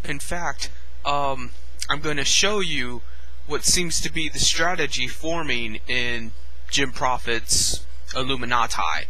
In fact, I'm going to show you what seems to be the strategy forming in Jim Profit's Illuminati.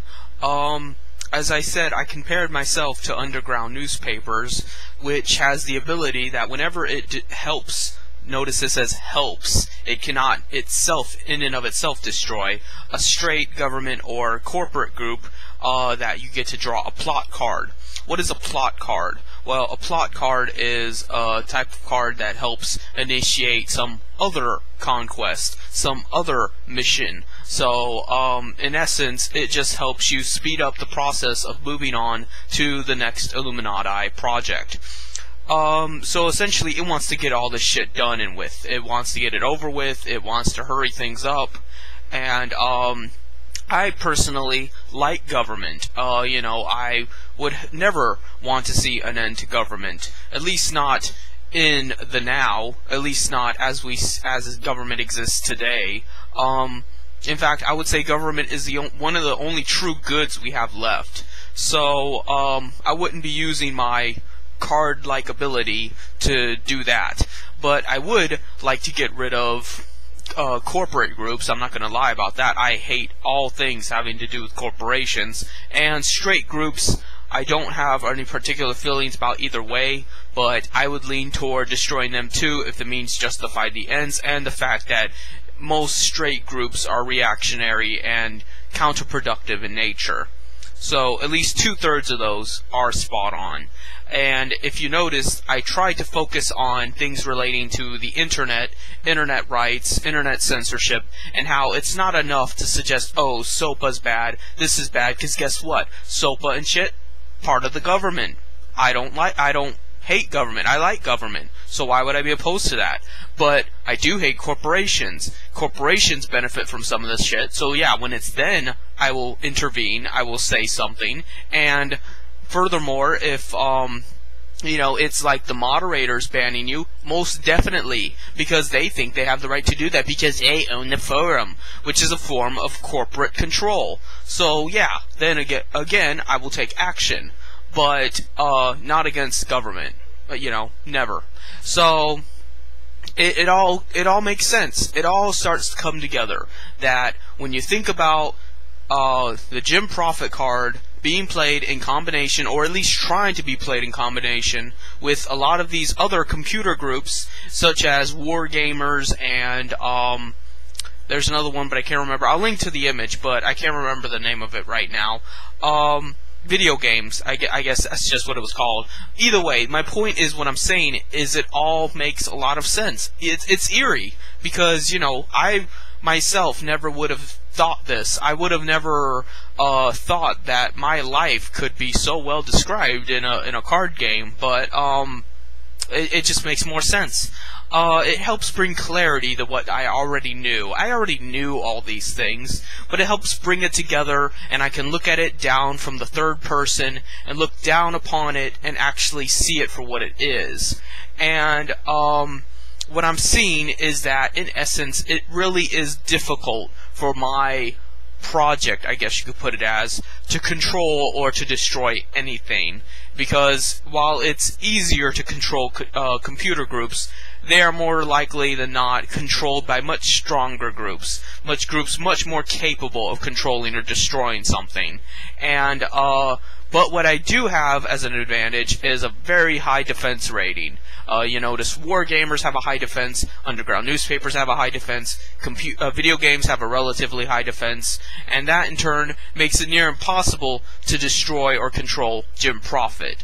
As I said, I compared myself to underground newspapers, which has the ability that whenever it helps, notice this as helps, it cannot itself, in and of itself, destroy a straight government or corporate group, that you get to draw a plot card. What is a plot card? Well, a plot card is a type of card that helps initiate some other conquest, some other mission. So, in essence, it just helps you speed up the process of moving on to the next Illuminati project. So essentially, it wants to get all this shit done and with. It wants to get it over with. It wants to hurry things up. And, I personally like government. I would never want to see an end to government. At least not in the now. At least not as government exists today. In fact, I would say government is one of the only true goods we have left. So, I wouldn't be using my card-like ability to do that. But I would like to get rid of corporate groups. I'm not going to lie about that. I hate all things having to do with corporations. And straight groups, I don't have any particular feelings about either way, but I would lean toward destroying them too if the means justify the ends, and the fact that most straight groups are reactionary and counterproductive in nature. So at least 2/3 of those are spot on. And if you notice, I tried to focus on things relating to the internet rights, internet censorship, and how it's not enough to suggest, oh, SOPA's bad, this is bad, because guess what? SOPA and shit, part of the government. I don't hate government. I like government. So why would I be opposed to that? But I do hate corporations. Corporations benefit from some of this shit. So yeah, when it's then, I will intervene. I will say something. And furthermore, if it's like the moderators banning you, most definitely, because they think they have the right to do that because they own the forum, which is a form of corporate control. So yeah, then again, I will take action, but not against government. But never. So it all makes sense. It all starts to come together. That when you think about the Jim Profit card being played in combination, or at least trying to be played in combination, with a lot of these other computer groups, such as war gamers and there's another one, but I can't remember. I'll link to the image, but I can't remember the name of it right now. Video games, I guess that's just what it was called. Either way, my point is, what I'm saying is, it all makes a lot of sense. It's eerie, because, I myself never would have thought this. I would have never thought that my life could be so well described in a card game, but it just makes more sense. It helps bring clarity to what I already knew. I already knew all these things, but it helps bring it together, and I can look at it down from the third person and look down upon it and actually see it for what it is. And what I'm seeing is that, in essence, it really is difficult for my project, I guess you could put it as, to control or to destroy anything. Because while it's easier to control computer groups, they are more likely than not controlled by much stronger groups. Much more capable of controlling or destroying something. And, but what I do have as an advantage is a very high defense rating. You notice war gamers have a high defense, underground newspapers have a high defense, video games have a relatively high defense, and that in turn makes it near impossible to destroy or control Jim Profit.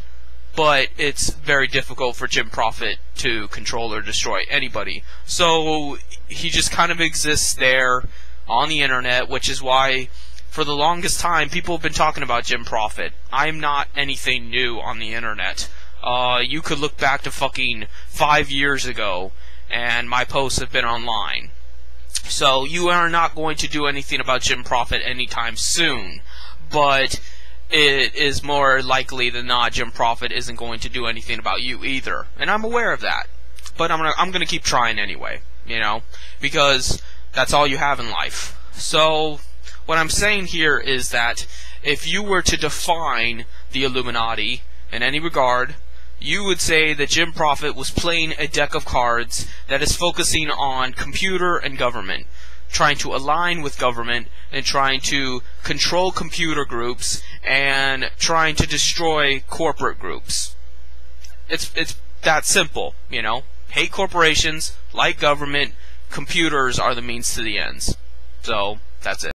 But it's very difficult for Jim Profit to control or destroy anybody. So he just kind of exists there on the internet, which is why for the longest time people have been talking about Jim Profit. I'm not anything new on the internet. You could look back to fucking 5 years ago, and my posts have been online. So you are not going to do anything about Jim Profit anytime soon. But it is more likely than not Jim Profit isn't going to do anything about you either. And I'm aware of that. But I'm gonna keep trying anyway, because that's all you have in life. So what I'm saying here is that if you were to define the Illuminati in any regard, you would say that Jim Profit was playing a deck of cards that is focusing on computer and government, trying to align with government and trying to control computer groups and trying to destroy corporate groups. It's that simple, you know. Hate corporations, like government, computers are the means to the ends. So, that's it.